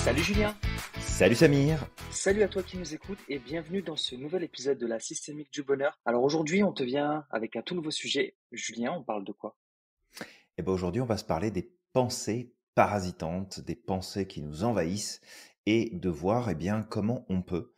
Salut Julien, Salut Samir. salut à toi qui nous écoutes et bienvenue dans ce nouvel épisode de la Systémique du Bonheur. Alors aujourd'hui, on te vient avec un tout nouveau sujet. Julien, on parle de quoi? Et ben aujourd'hui, on va se parler des pensées parasitantes, des pensées qui nous envahissent et de voir bien comment on peut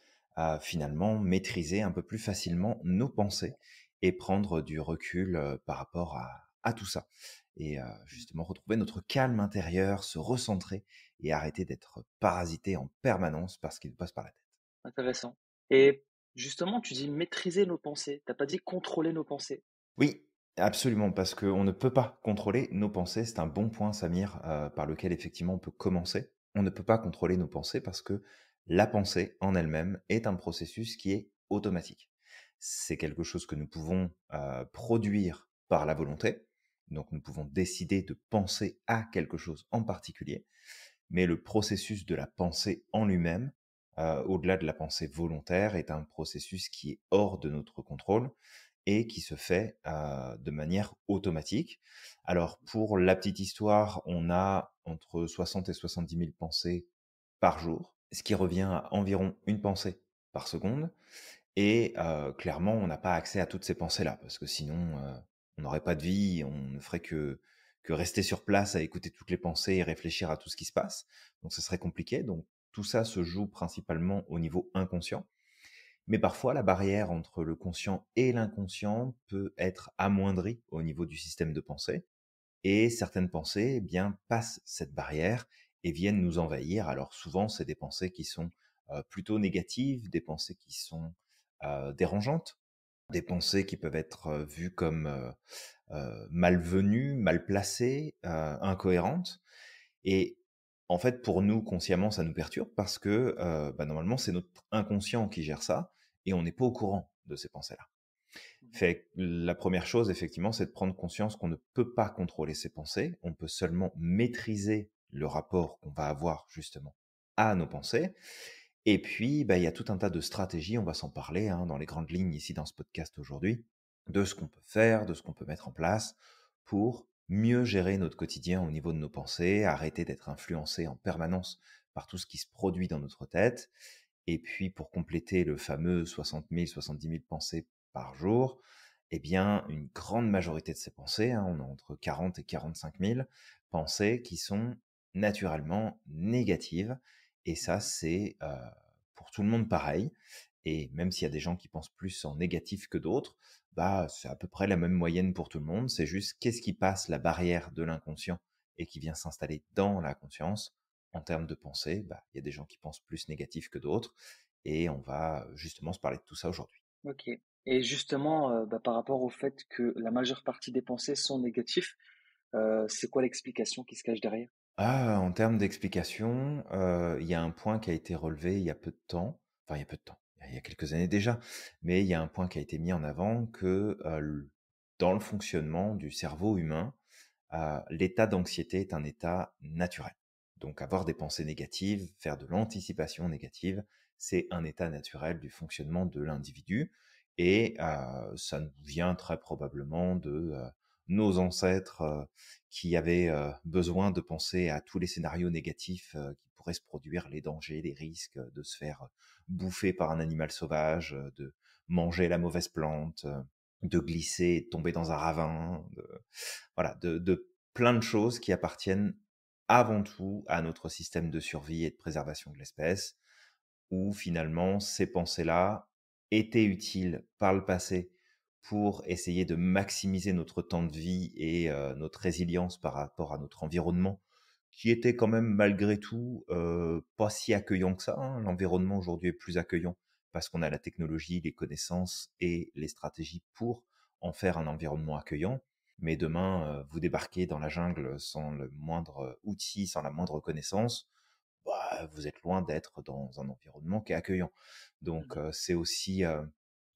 finalement maîtriser un peu plus facilement nos pensées et prendre du recul par rapport à tout ça. Et justement retrouver notre calme intérieur, se recentrer et arrêter d'être parasité en permanence par ce qui nous passe par la tête. Intéressant. Et justement, tu dis maîtriser nos pensées. T'as pas dit contrôler nos pensées. Oui, absolument, parce qu'on ne peut pas contrôler nos pensées. C'est un bon point, Samir, par lequel effectivement on peut commencer. On ne peut pas contrôler nos pensées parce que la pensée en elle-même est un processus qui est automatique. C'est quelque chose que nous pouvons produire par la volonté. Donc nous pouvons décider de penser à quelque chose en particulier. Mais le processus de la pensée en lui-même, au-delà de la pensée volontaire, est un processus qui est hors de notre contrôle et qui se fait de manière automatique. Alors pour la petite histoire, on a entre 60 et 70 000 pensées par jour, ce qui revient à environ une pensée par seconde. Et clairement, on n'a pas accès à toutes ces pensées-là, parce que sinon, on n'aurait pas de vie, on ne ferait que rester sur place à écouter toutes les pensées et réfléchir à tout ce qui se passe. Donc ce serait compliqué. Donc tout ça se joue principalement au niveau inconscient. Mais parfois, la barrière entre le conscient et l'inconscient peut être amoindrie au niveau du système de pensée. Et certaines pensées, bien, passent cette barrière et viennent nous envahir. Alors souvent, c'est des pensées qui sont plutôt négatives, des pensées qui sont dérangeantes, des pensées qui peuvent être vues comme malvenues, mal placées, incohérentes. Et en fait, pour nous, consciemment, ça nous perturbe parce que normalement, c'est notre inconscient qui gère ça et on n'est pas au courant de ces pensées-là. Mhm. Fait que la première chose, effectivement, c'est de prendre conscience qu'on ne peut pas contrôler ses pensées. On peut seulement maîtriser le rapport qu'on va avoir justement à nos pensées. Et puis, il y a tout un tas de stratégies, on va s'en parler dans les grandes lignes ici dans ce podcast aujourd'hui, de ce qu'on peut faire, de ce qu'on peut mettre en place pour mieux gérer notre quotidien au niveau de nos pensées, arrêter d'être influencé en permanence par tout ce qui se produit dans notre tête. Et puis, pour compléter le fameux 60 000, 70 000 pensées par jour, eh bien, une grande majorité de ces pensées, on a entre 40 et 45 000 pensées qui sont naturellement négatives. Et ça, Mhm. c'est pour tout le monde pareil. Et même s'il y a des gens qui pensent plus en négatif que d'autres, c'est à peu près la même moyenne pour tout le monde. C'est juste qu'est-ce qui passe la barrière de l'inconscient et qui vient s'installer dans la conscience. En termes de pensée, il y a des gens qui pensent plus négatif que d'autres. Et on va justement se parler de tout ça aujourd'hui. Ok. Et justement, par rapport au fait que la majeure partie des pensées sont négatives, c'est quoi l'explication qui se cache derrière? En termes d'explication, il y a un point qui a été relevé il y a peu de temps, enfin il y a peu de temps, il y a quelques années déjà, mais il y a un point qui a été mis en avant que, dans le fonctionnement du cerveau humain, l'état d'anxiété est un état naturel. Donc avoir des pensées négatives, faire de l'anticipation négative, c'est un état naturel du fonctionnement de l'individu et ça nous vient très probablement de, nos ancêtres, qui avaient, besoin de penser à tous les scénarios négatifs, qui pourraient se produire, les dangers, les risques, de se faire bouffer par un animal sauvage, de manger la mauvaise plante, de glisser et de tomber dans un ravin, voilà, de plein de choses qui appartiennent avant tout à notre système de survie et de préservation de l'espèce, où finalement ces pensées-là étaient utiles par le passé pour essayer de maximiser notre temps de vie et notre résilience par rapport à notre environnement, qui était quand même malgré tout pas si accueillant que ça. L'environnement aujourd'hui est plus accueillant parce qu'on a la technologie, les connaissances et les stratégies pour en faire un environnement accueillant. Mais demain, vous débarquez dans la jungle sans le moindre outil, sans la moindre connaissance, vous êtes loin d'être dans un environnement qui est accueillant. Donc, Mhm. c'est aussi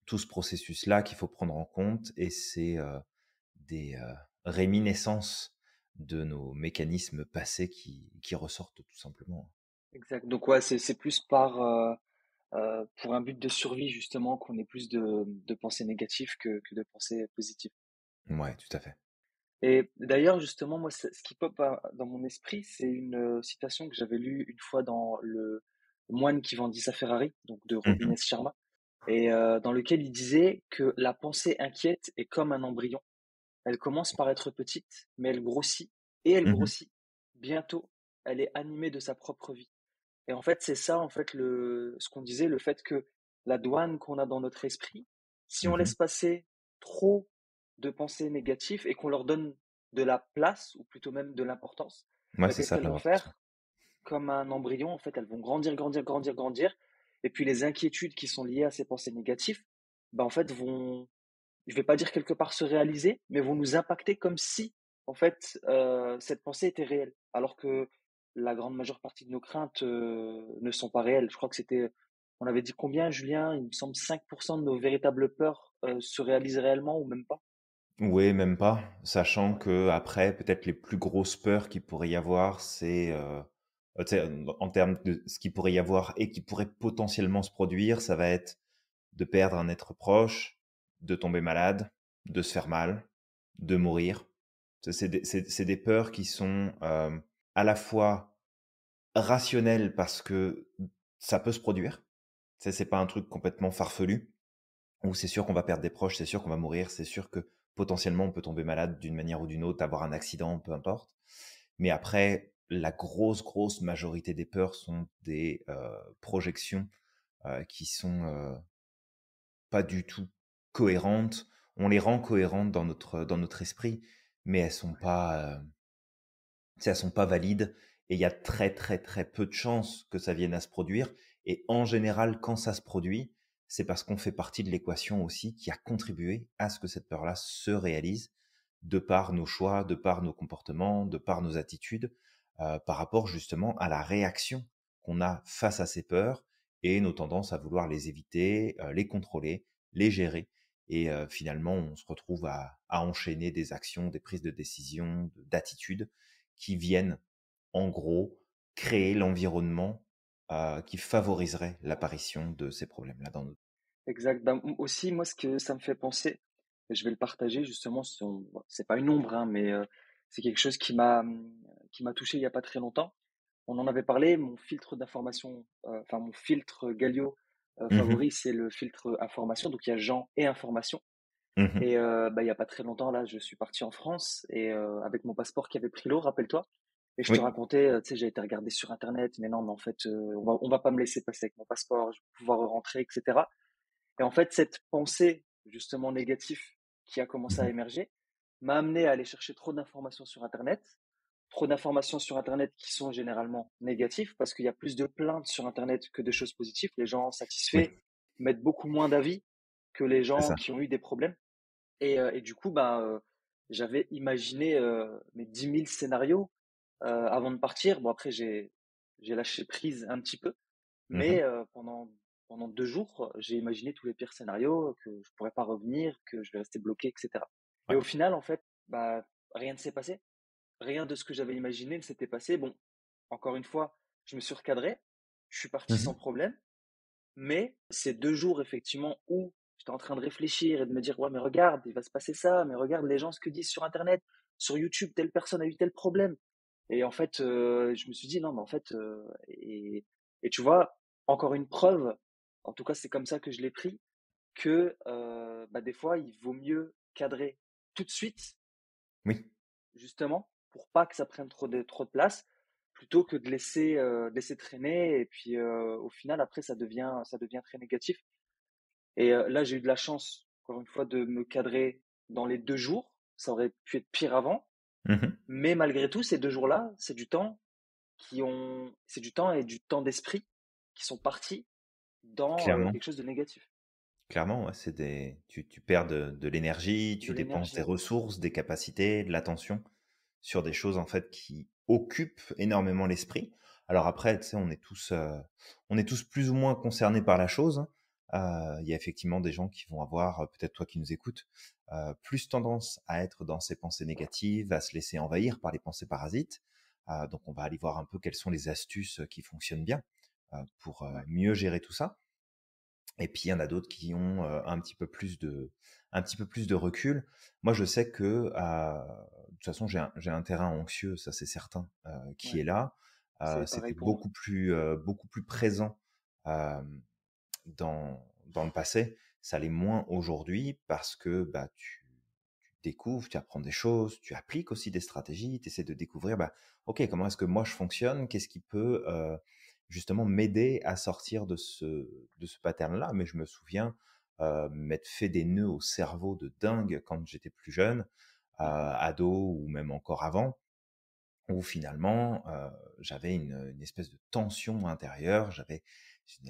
tout ce processus-là qu'il faut prendre en compte et c'est des réminiscences de nos mécanismes passés qui ressortent tout simplement. Exact. Donc ouais, c'est plus pour un but de survie justement qu'on ait plus de pensées négatives que de pensées positives. Ouais, tout à fait. Et d'ailleurs, justement, moi, ce qui pop dans mon esprit, c'est une citation que j'avais lue une fois dans Le Moine qui vendit sa Ferrari, donc de Robin Mmh. S. Sharma, et dans lequel il disait que la pensée inquiète est comme un embryon. Elle commence par être petite, mais elle grossit, et elle Mmh. grossit. Bientôt, elle est animée de sa propre vie. Et en fait, c'est ça, en fait, ce qu'on disait, le fait que la douane qu'on a dans notre esprit, si on Mmh. laisse passer trop de pensées négatives et qu'on leur donne de la place, ou plutôt même de l'importance, Ouais, bah, c'est qu'est-ce ça qu'elles vont l'importation. faire? Comme un embryon, en fait, elles vont grandir, grandir, grandir, grandir. Et puis les inquiétudes qui sont liées à ces pensées négatives, bah, en fait, vont, je vais pas dire quelque part se réaliser, mais vont nous impacter comme si, en fait, cette pensée était réelle. Alors que la grande majeure partie de nos craintes ne sont pas réelles. Je crois que c'était, on avait dit combien, Julien? Il me semble 5% de nos véritables peurs se réalisent réellement ou même pas. Oui, même pas, sachant Ouais, que après peut-être les plus grosses peurs qu'il pourrait y avoir, c'est, tu sais, en termes de ce qu'il pourrait y avoir et qui pourrait potentiellement se produire, ça va être de perdre un être proche, de tomber malade, de se faire mal, de mourir. Ça, c'est des peurs qui sont, à la fois rationnelles parce que ça peut se produire. Ça, c'est pas un truc complètement farfelu. Où c'est sûr qu'on va perdre des proches, c'est sûr qu'on va mourir, c'est sûr que potentiellement on peut tomber malade d'une manière ou d'une autre, avoir un accident, peu importe. Mais après, la grosse, grosse majorité des peurs sont des projections qui sont pas du tout cohérentes. On les rend cohérentes dans notre esprit, mais elles sont pas valides et il y a très, très, très peu de chances que ça vienne à se produire. Et en général, quand ça se produit, c'est parce qu'on fait partie de l'équation aussi qui a contribué à ce que cette peur-là se réalise de par nos choix, de par nos comportements, de par nos attitudes, par rapport justement à la réaction qu'on a face à ces peurs et nos tendances à vouloir les éviter, les contrôler, les gérer. Et finalement, on se retrouve à enchaîner des actions, des prises de décision, d'attitudes qui viennent, en gros, créer l'environnement, qui favoriserait l'apparition de ces problèmes-là dans notre. exact. Ben, aussi, moi, ce que ça me fait penser, et je vais le partager justement, bon, c'est pas une ombre, hein, mais c'est quelque chose qui m'a touché il y a pas très longtemps. On en avait parlé, mon filtre d'information, enfin mon filtre Galio Mmh. favori, c'est le filtre information. Donc il y a gens et information. Mmh. Et bah, il y a pas très longtemps, là, je suis parti en France et avec mon passeport qui avait pris l'eau, rappelle-toi. Et je te Oui. racontais, tu sais, j'ai été regarder sur Internet, mais non, mais en fait, on va pas me laisser passer avec mon passeport, je vais pouvoir rentrer, etc. Et en fait, cette pensée justement négative qui a commencé à Mmh. émerger m'a amené à aller chercher trop d'informations sur Internet, trop d'informations sur Internet qui sont généralement négatives parce qu'il y a plus de plaintes sur Internet que de choses positives. Les gens Oui, satisfaits mettent beaucoup moins d'avis que les c'est gens ça. qui ont eu des problèmes. Et du coup, bah, j'avais imaginé mes 10 000 scénarios avant de partir. Bon, après, j'ai lâché prise un petit peu, Mmh. mais pendant 2 jours, j'ai imaginé tous les pires scénarios, que je pourrais pas revenir, que je vais rester bloqué, etc. Et Ouais. au final, en fait, bah, rien ne s'est passé. Rien de ce que j'avais imaginé ne s'était passé. Bon, encore une fois, je me suis recadré, je suis parti sans Mmh. problème, mais ces 2 jours, effectivement, où j'étais en train de réfléchir et de me dire, ouais, mais regarde, il va se passer ça, mais regarde les gens ce que disent sur Internet, sur YouTube, telle personne a eu tel problème. Et en fait, je me suis dit, non, mais en fait, et tu vois, encore une preuve, en tout cas, c'est comme ça que je l'ai pris, que bah, des fois, il vaut mieux cadrer tout de suite, Oui. justement, pour pas que ça prenne trop de place, plutôt que de laisser traîner. Et puis, au final, après, ça devient très négatif. Et là, j'ai eu de la chance, encore une fois, de me cadrer dans les 2 jours. Ça aurait pu être pire avant. Mmh. Mais malgré tout, ces 2 jours-là, c'est du temps et du temps d'esprit qui sont partis dans Clairement. quelque chose de négatif. Clairement, ouais, tu perds de l'énergie, De tu dépenses des l'énergie. ressources, des capacités, de l'attention sur des choses, en fait, qui occupent énormément l'esprit. Alors après, tu sais, on est tous plus ou moins concernés par la chose, hein. Il y a effectivement des gens qui vont avoir, peut-être toi qui nous écoutes, plus tendance à être dans ces pensées négatives, à se laisser envahir par les pensées parasites. Donc on va aller voir un peu quelles sont les astuces, qui fonctionnent bien, pour, Ouais, mieux gérer tout ça. Et puis il y en a d'autres qui ont, un petit peu plus de recul. Moi, je sais que, de toute façon, j'ai un terrain anxieux, ça c'est certain, qui Ouais, est là. c'est pareil C'était pour moi. beaucoup plus présent, dans le passé. Ça l'est moins aujourd'hui parce que, bah, tu découvres, tu apprends des choses, tu appliques aussi des stratégies, tu essaies de découvrir, bah, OK, comment est-ce que moi je fonctionne? Qu'est-ce qui peut, justement m'aider à sortir de ce pattern-là? Mais je me souviens, m'être fait des nœuds au cerveau de dingue quand j'étais plus jeune, Mmh. ado ou même encore avant, où finalement, j'avais une espèce de tension intérieure, j'avais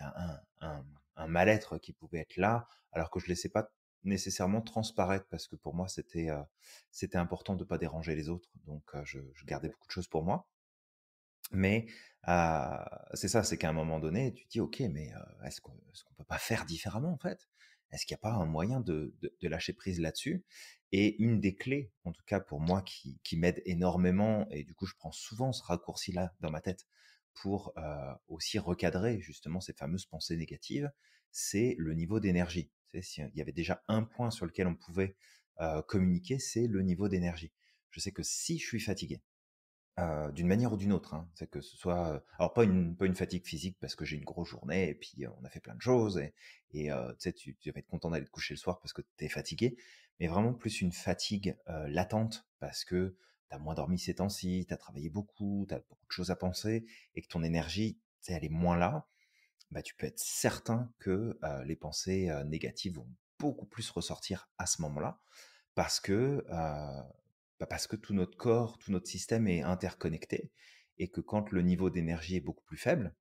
un mal-être qui pouvait être là, alors que je laissais pas nécessairement transparaître parce que pour moi c'était important de pas déranger les autres, donc je gardais Exact. beaucoup de choses pour moi. Mais c'est ça, c'est qu'à un moment donné, tu te dis: «OK, mais est-ce qu'on peut pas faire différemment, en fait? Est-ce qu'il y a pas un moyen de lâcher prise là-dessus?» Et une des clés, en tout cas pour moi, qui m'aide énormément et du coup, je prends souvent ce raccourci-là dans ma tête pour, aussi recadrer justement ces fameuses pensées négatives, c'est le niveau d'énergie. Tu sais, s'il y avait déjà un point sur lequel on pouvait, communiquer, c'est le niveau d'énergie. Je sais que si je suis fatigué, d'une manière ou d'une autre, hein. C'est que ce soit, alors pas une fatigue physique parce que j'ai une grosse journée et puis, on a fait plein de choses tu sais, tu vas être content d'aller te coucher le soir parce que tu es fatigué, mais vraiment plus une fatigue, latente parce que tu as moins dormi ces temps-ci, tu as travaillé beaucoup, tu as beaucoup de choses à penser et que ton énergie, tu sais, elle est moins là. Bah, tu peux être certain que, les pensées, négatives vont beaucoup plus ressortir à ce moment-là parce que, parce que tout notre corps, tout notre système est interconnecté et que quand le niveau d'énergie est beaucoup plus faible,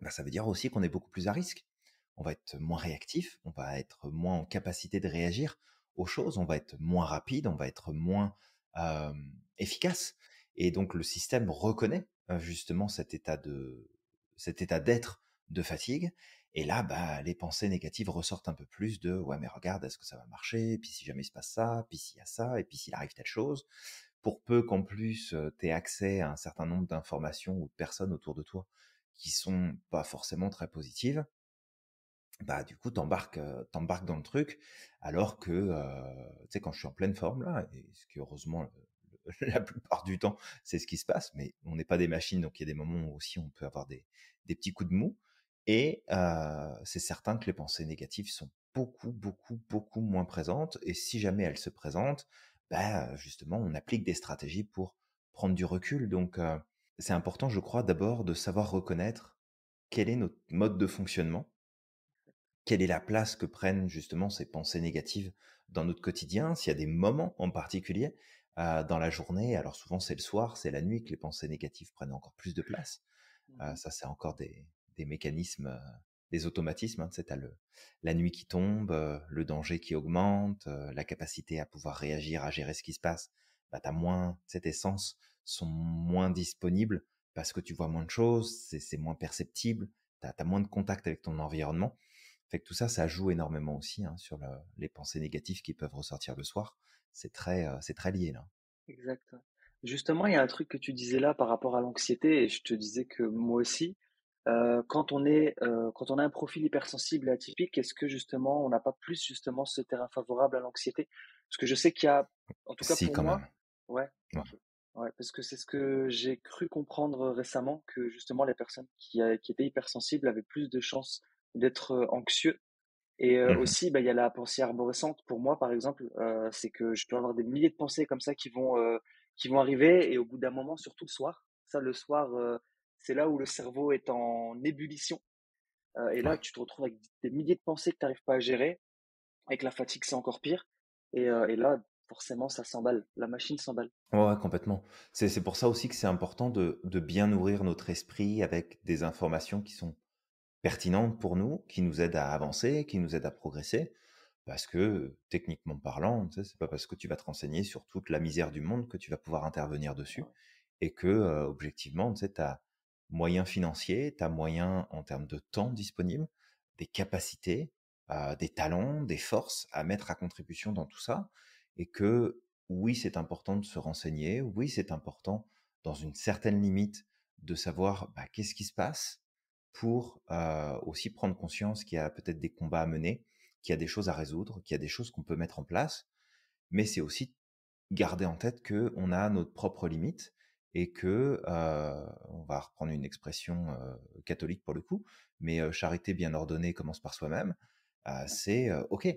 bah, ça veut dire aussi qu'on est beaucoup plus à risque. On va être moins réactif, on va être moins en capacité de réagir aux choses, on va être moins rapide, on va être moins, efficace et donc le système reconnaît, justement cet état d'être de fatigue et là, bah, les pensées négatives ressortent un peu plus de: «Ouais, mais regarde, est-ce que ça va marcher? Et puis si jamais il se passe ça, puis s'il y a ça, et puis s'il arrive telle chose». Pour peu qu'en plus, tu aies accès à un certain nombre d'informations ou de personnes autour de toi qui sont pas forcément très positives, bah, du coup, t'embarques dans le truc alors que, tu sais, quand je suis en pleine forme là et ce qui heureusement, la plupart du temps, c'est ce qui se passe, mais on n'est pas des machines, donc il y a des moments où aussi on peut avoir des petits coups de mou et c'est certain que les pensées négatives sont beaucoup, beaucoup, beaucoup moins présentes et si jamais elles se présentent, bah, justement, on applique des stratégies pour prendre du recul donc c'est important, je crois, d'abord de savoir reconnaître quel est notre mode de fonctionnement, quelle est la place que prennent justement ces pensées négatives dans notre quotidien? S'il y a des moments en particulier, dans la journée, alors souvent c'est le soir, c'est la nuit que les pensées négatives prennent encore plus de place. Mmh. Ça c'est encore des mécanismes, des automatismes, hein. Tu sais, tu le la nuit qui tombe, le danger qui augmente, la capacité à pouvoir réagir, à gérer ce qui se passe. Bah, tu moins tu sais, tes sens sont moins disponibles parce que tu vois moins de choses, c'est moins perceptible, tu as moins de contact avec ton environnement. Fait que tout ça, ça joue énormément aussi, hein, sur les pensées négatives qui peuvent ressortir le soir. C'est très lié là. Exact, ouais. Justement, il y a un truc que tu disais là par rapport à l'anxiété et je te disais que moi aussi, quand on a un profil hypersensible et atypique, est-ce que justement on n'a pas plus justement ce terrain favorable à l'anxiété? Parce que je sais qu'il y a, en tout cas Si, pour quand moi, même. ouais, Ouais. OK. Ouais, parce que c'est ce que j'ai cru comprendre récemment, que justement les personnes qui étaient hypersensibles avaient plus de chances d'être, anxieux et Mmh. aussi, bah, il y a la pensée arborescente. Pour moi, par exemple, c'est que je peux avoir des milliers de pensées comme ça qui vont arriver et au bout d'un moment, surtout le soir, ça, le soir, c'est là où le cerveau est en ébullition, et là, Ouais. tu te retrouves avec des milliers de pensées que tu arrives pas à gérer. Avec la fatigue, c'est encore pire et là, forcément, ça s'emballe. La machine s'emballe. Ouais, ouais, complètement. C'est pour ça aussi que c'est important de bien nourrir notre esprit avec des informations qui sont pertinentes pour nous, qui nous aident à avancer, qui nous aident à progresser. Parce que, techniquement parlant, tu sais, c'est pas parce que tu vas te renseigner sur toute la misère du monde que tu vas pouvoir intervenir dessus. Ouais, Et que, objectivement, tu sais, tu as moyens financiers, tu as moyens en termes de temps disponible, des capacités, des talents, des forces à mettre à contribution dans tout ça. Et que, oui, c'est important de se renseigner, oui, c'est important, dans une certaine limite, de savoir, bah, qu'est-ce qui se passe, pour aussi prendre conscience qu'il y a peut-être des combats à mener, qu'il y a des choses à résoudre, qu'il y a des choses qu'on peut mettre en place, mais c'est aussi garder en tête qu'on a notre propre limite et que, on va reprendre une expression catholique pour le coup, mais charité bien ordonnée commence par soi-même. C'est ok,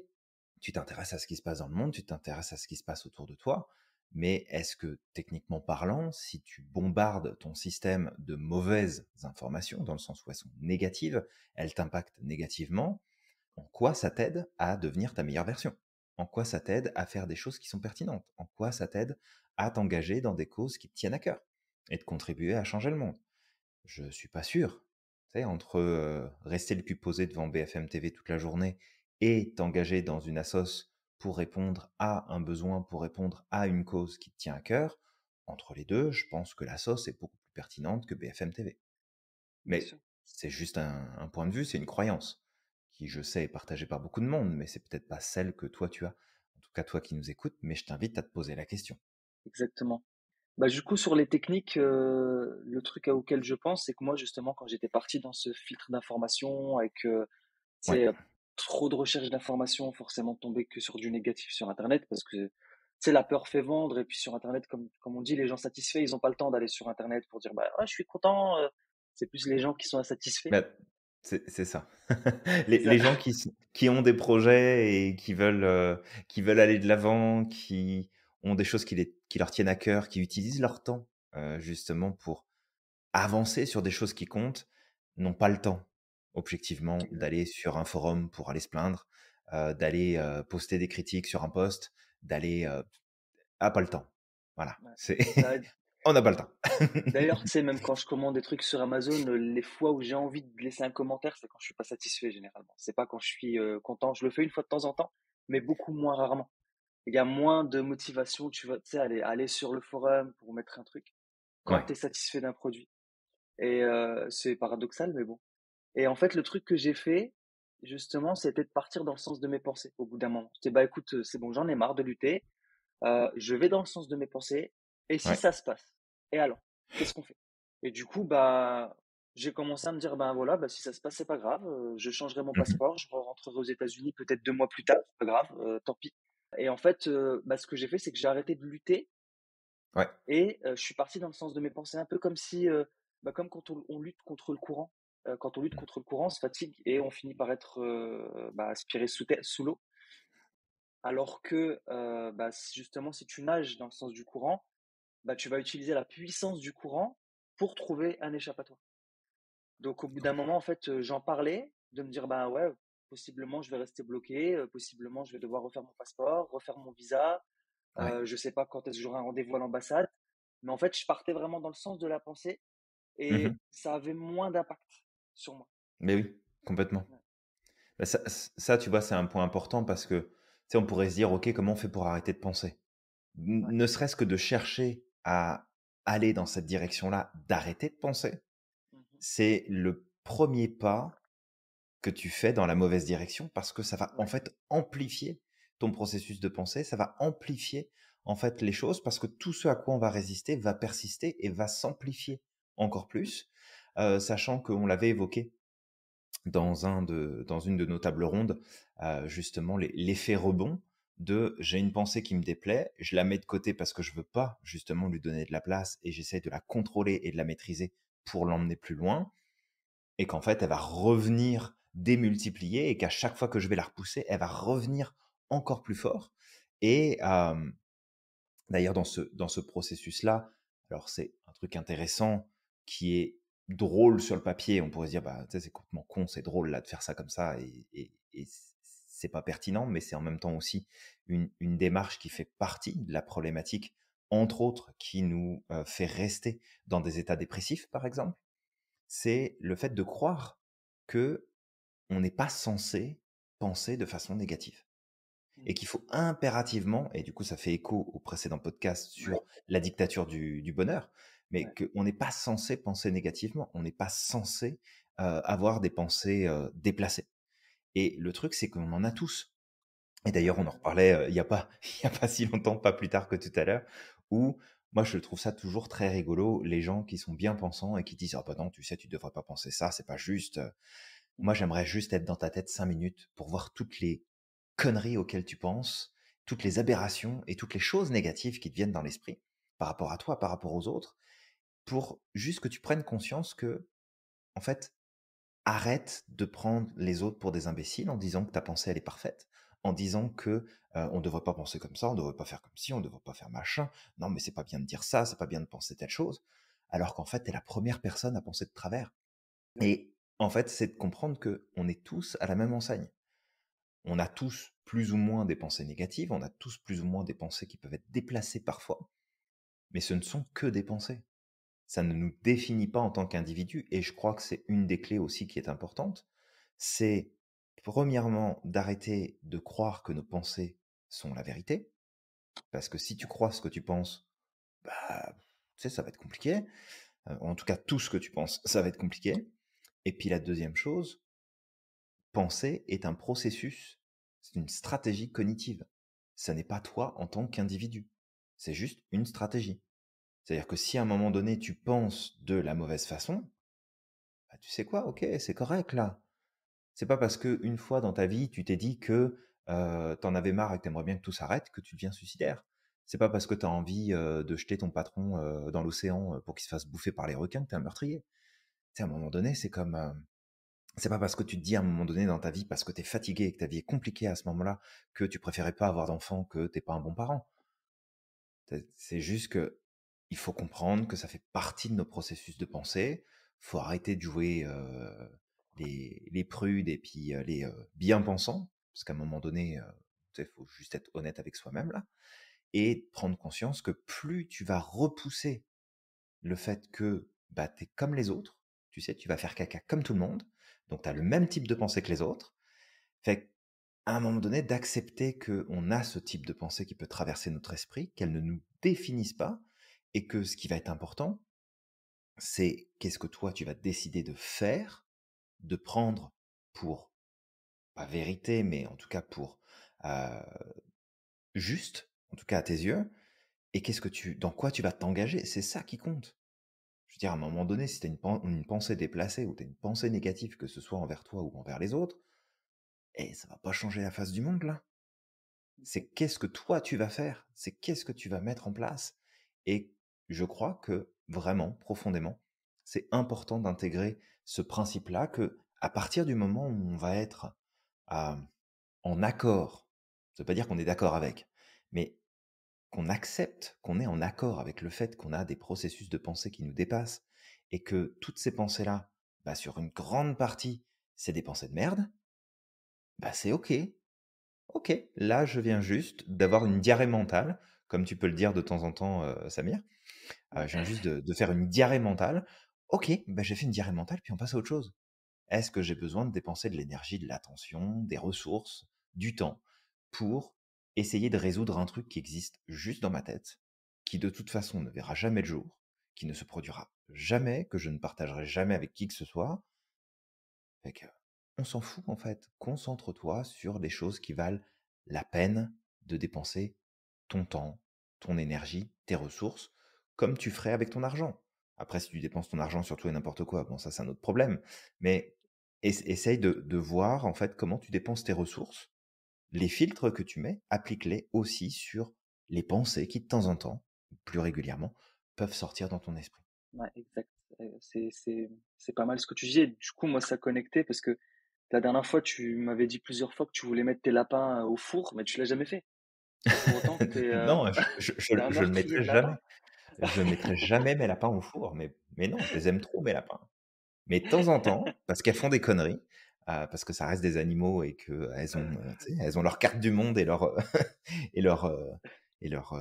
tu t'intéresses à ce qui se passe dans le monde, tu t'intéresses à ce qui se passe autour de toi, mais est-ce que techniquement parlant, si tu bombardes ton système de mauvaises informations, dans le sens où elles sont négatives, elles t'impactent négativement, en quoi ça t'aide à devenir ta meilleure version? En quoi ça t'aide à faire des choses qui sont pertinentes? En quoi ça t'aide à t'engager dans des causes qui te tiennent à cœur et de contribuer à changer le monde? Je suis pas sûr. Tu sais, entre rester le cul posé devant BFM TV toute la journée et t'engager dans une assos pour répondre à un besoin, pour répondre à une cause qui te tient à cœur, entre les deux, je pense que la sauce est beaucoup plus pertinente que BFM TV. bien Mais sûr. c'est juste un point de vue, c'est une croyance qui, je sais, est partagée par beaucoup de monde, mais c'est peut-être pas celle que toi tu as. En tout cas, toi qui nous écoutes, mais je t'invite à te poser la question. Exactement. Bah, du coup, sur les techniques, le truc auquel je pense, c'est que moi, justement, quand j'étais parti dans ce filtre d'information avec, tu Ouais, sais, trop de recherche d'informations, forcément tomber que sur du négatif sur internet parce que, tu sais, la peur fait vendre et puis sur internet, comme on dit, les gens satisfaits, ils ont pas le temps d'aller sur internet pour dire: «Bah, ouais, je suis content», c'est plus les gens qui sont insatisfaits. bah, c'est ça. C'est ça. Les gens qui ont des projets et qui veulent aller de l'avant, qui ont des choses qui leur tiennent à cœur, qui utilisent leur temps justement pour avancer sur des choses qui comptent, n'ont pas le temps, objectivement, d'aller Exactement. sur un forum pour aller se plaindre, d'aller, poster des critiques sur un post, d'aller, pas le temps. Voilà, Ouais. c'est Bah, on n'a pas le temps. d'ailleurs, tu sais, même quand je commande des trucs sur Amazon, les fois où j'ai envie de laisser un commentaire, c'est quand je suis pas satisfait généralement. C'est pas quand je suis, content. Je le fais une fois de temps en temps, mais beaucoup moins rarement. Il y a moins de motivation, tu vois, tu sais, aller sur le forum pour mettre un truc, quand Ouais, tu es satisfait d'un produit et c'est paradoxal, mais bon. Et en fait, le truc que j'ai fait, justement, c'était de partir dans le sens de mes pensées, au bout d'un moment. Je dis: «Bah, écoute, c'est bon, j'en ai marre de lutter, je vais dans le sens de mes pensées et si ouais. ça se passe? Et alors? Qu'est-ce qu'on fait?» Et du coup, bah, j'ai commencé à me dire: «Ben, voilà, bah, si ça se passe, c'est pas grave, je changerai mon Mmh. passeport, je rentrerai aux États-Unis peut-être 2 mois plus tard, c'est pas grave, tant pis». Et en fait, bah, ce que j'ai fait, c'est que j'ai arrêté de lutter Ouais, et je suis parti dans le sens de mes pensées, un peu comme si, bah, comme quand on lutte contre le courant. Quand on lutte contre le courant, on se fatigue et on finit par être, bah, aspiré sous l'eau. Alors que, bah, si justement, si tu nages dans le sens du courant, bah, tu vas utiliser la puissance du courant pour trouver un échappatoire. Donc au bout d'un moment, en fait, j'en parlais, de me dire: «Bah, ouais, possiblement je vais rester bloqué, possiblement je vais devoir refaire mon passeport, refaire mon visa, ouais. je sais pas quand est-ce que j'aurai un rendez-vous à l'ambassade». Mais en fait, je partais vraiment dans le sens de la pensée Mmh. et ça avait moins d'impact sur moi. Mais oui, complètement. Ouais, Bah, ça, tu vois, c'est un point important parce que, tu sais, on pourrait se dire: «OK, comment on fait pour arrêter de penser?» ouais. Ne serait-ce que de chercher à aller dans cette direction-là, d'arrêter de penser, Mmh. c'est le premier pas que tu fais dans la mauvaise direction parce que ça va, en Ouais, fait, amplifier ton processus de pensée, ça va amplifier, en fait, les choses parce que tout ce à quoi on va résister va persister et va s'amplifier encore plus, sachant qu'on l'avait évoqué dans une de nos tables rondes, justement l'effet rebond de: «J'ai une pensée qui me déplaît, je la mets de côté parce que je veux pas justement lui donner de la place et j'essaie de la contrôler et de la maîtriser pour l'emmener plus loin» et qu'en fait elle va revenir démultipliée et qu'à chaque fois que je vais la repousser, elle va revenir encore plus fort et d'ailleurs, dans ce processus-là, alors c'est un truc intéressant qui est drôle sur le papier. On pourrait se dire, bah, tu sais, c'est complètement con, c'est drôle là de faire ça comme ça et c'est pas pertinent, mais c'est en même temps aussi une démarche qui fait partie de la problématique, entre autres, qui nous fait rester dans des états dépressifs, par exemple. C'est le fait de croire que on n'est pas censé penser de façon négative et mmh, qu'il faut impérativement, et du coup ça fait écho au précédent podcast ouais, sur la dictature du bonheur, mais ouais, qu'on n'est pas censé penser négativement, on n'est pas censé avoir des pensées déplacées. Et le truc, c'est qu'on en a tous. Et ouais, d'ailleurs, on en ouais, reparlait il y a pas, il y a pas si longtemps, pas plus tard que tout à l'heure, où moi, je trouve ça toujours très rigolo, les gens qui sont bien pensants et qui disent: «Ah bah non, tu sais, tu devrais pas penser ça, c'est pas juste». Moi, j'aimerais juste être dans ta tête 5 minutes pour voir toutes les conneries auxquelles tu penses, toutes les aberrations et toutes les choses négatives qui te viennent dans l'esprit, par rapport à toi, par rapport aux autres, pour juste que tu prennes conscience que, en fait, arrête de prendre les autres pour des imbéciles en disant que ta pensée, elle est parfaite, en disant que, on ne devrait pas penser comme ça, on ne devrait pas faire comme ci, on ne devrait pas faire machin. Non, mais c'est pas bien de dire ça, c'est pas bien de penser telle chose. Alors qu'en fait, tu es la première personne à penser de travers. Exact. Et en fait, c'est de comprendre que on est tous à la même enseigne. On a tous plus ou moins des pensées négatives, on a tous plus ou moins des pensées qui peuvent être déplacées parfois, mais ce ne sont que des pensées. Ça ne nous définit pas en tant qu'individu, et je crois que c'est une des clés aussi qui est importante. C'est premièrement d'arrêter de croire que nos pensées sont la vérité, parce que si tu crois ce que tu penses, bah, tu sais, ça va être compliqué. En tout cas, tout ce que tu penses, ça va être compliqué. Et puis la deuxième chose, penser est un processus, c'est une stratégie cognitive. Ça n'est pas toi en tant qu'individu. C'est juste une stratégie. C'est-à-dire que si à un moment donné tu penses de la mauvaise façon, bah, tu sais quoi, ok, c'est correct là. C'est pas parce que une fois dans ta vie tu t'es dit que t'en avais marre et que t'aimerais bien que tout s'arrête que tu deviens suicidaire. C'est pas parce que t'as envie de jeter ton patron dans l'océan pour qu'il se fasse bouffer par les requins que t'es un meurtrier. Tu sais, à un moment donné, c'est comme c'est pas parce que tu te dis à un moment donné dans ta vie, parce que tu es fatigué et que ta vie est compliquée à ce moment-là, que tu préférais pas avoir d'enfant, que t'es pas un bon parent. C'est juste que il faut comprendre que ça fait partie de nos processus de pensée. Faut arrêter de jouer les prudes et puis les bien-pensants, parce qu'à un moment donné, il faut juste être honnête avec soi-même là, et prendre conscience que plus tu vas repousser le fait que bah, tu es comme les autres, tu sais, tu vas faire caca comme tout le monde, donc tu as le même type de pensée que les autres. Fait qu'à un moment donné, d'accepter qu'on a ce type de pensée qui peut traverser notre esprit, qu'elles ne nous définissent pas, et que ce qui va être important, c'est qu'est-ce que toi tu vas décider de faire, de prendre pour, pas vérité, mais en tout cas pour euh, juste, en tout cas à tes yeux, et dans quoi tu vas t'engager, c'est ça qui compte. Je veux dire, à un moment donné, si tu as une pensée déplacée ou tu as une pensée négative, que ce soit envers toi ou envers les autres, ça va pas changer la face du monde, là. C'est Exact. qu'est-ce que toi tu vas faire, c'est qu'est-ce que tu vas mettre en place. Et je crois que vraiment, profondément, c'est important d'intégrer ce principe-là que à partir du moment où on va être euh, en accord, ça veut pas dire qu'on est d'accord avec, mais qu'on accepte qu'on est en accord avec le fait qu'on a des processus de pensée qui nous dépassent et que toutes ces pensées-là, bah, sur une grande partie, c'est des pensées de merde, bah, c'est OK. OK, là, je viens juste d'avoir une diarrhée mentale, comme tu peux le dire de temps en temps, Samir. Je viens juste de faire une diarrhée mentale. OK, bah, j'ai fait une diarrhée mentale, puis on passe à autre chose. Est-ce que j'ai besoin de dépenser de l'énergie, de l'attention, des ressources, du temps pour essayer de résoudre un truc qui existe juste dans ma tête, qui de toute façon ne verra jamais le jour, qui ne se produira jamais, que je ne partagerai jamais avec qui que ce soit? Fait que, on s'en fout en fait. Concentre-toi sur des choses qui valent la peine de dépenser ton temps, ton énergie, tes ressources, comme tu ferais avec ton argent. Après, si tu dépenses ton argent sur tout et n'importe quoi, bon, ça c'est un autre problème. Mais essaye de voir en fait comment tu dépenses tes ressources, les filtres que tu mets, applique-les aussi sur les pensées qui de temps en temps, plus régulièrement, peuvent sortir dans ton esprit. Ouais, exact. C'est pas mal ce que tu dis. Et du coup, moi, ça connectait parce que la dernière fois, tu m'avais dit plusieurs fois que tu voulais mettre tes lapins au four, mais tu l'as jamais fait. Pour autant que Non, t'es un je le meurtrier mettrai de jamais. lapins. Je mettrai jamais mes lapins au four, mais non, je les aime trop mes lapins. Mais de temps en temps, parce qu'elles font des conneries, parce que ça reste des animaux et qu'elles ont, tu sais, elles ont leur carte du monde et leur, et leur, et leur,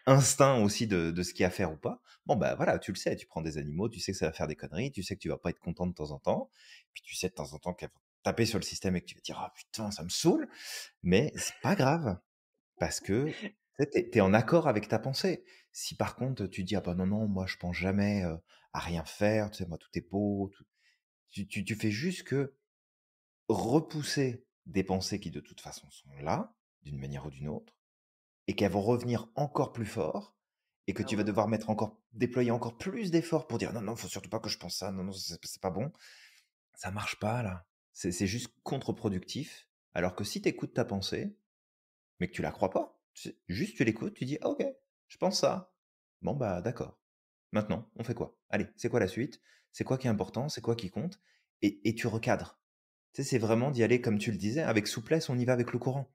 instinct aussi de ce qu'il y a à faire ou pas. Bon, bah, voilà, tu le sais, tu prends des animaux, tu sais que ça va faire des conneries, tu sais que tu vas pas être content de temps en temps, puis tu sais de temps en temps qu'elles vont taper sur le système et que tu vas dire: «Ah putain, ça me saoule», mais c'est pas grave. Parce que, tu sais, tu es en accord avec ta pensée. Si par contre tu dis: «Ah bah non, non, moi je pense jamais, à rien faire, tu sais, moi tout est beau», tout tu fais juste que repousser des pensées qui de toute façon sont là, d'une manière ou d'une autre, et qu'elles vont revenir encore plus fort et que Ah tu ouais, vas ouais. devoir déployer encore plus d'efforts pour dire non, non, faut surtout pas que je pense ça, non, non, c'est pas bon. Ça marche pas là. C'est juste contre-productif. Alors que si tu écoutes ta pensée, mais que tu la crois pas, juste tu l'écoutes, tu dis ah, ok, je pense ça. Bon bah d'accord. Maintenant, on fait quoi? Allez, c'est quoi la suite? C'est quoi qui est important? C'est quoi qui compte? Et tu recadres. Tu sais, c'est vraiment d'y aller comme tu le disais, avec souplesse, on y va avec le courant.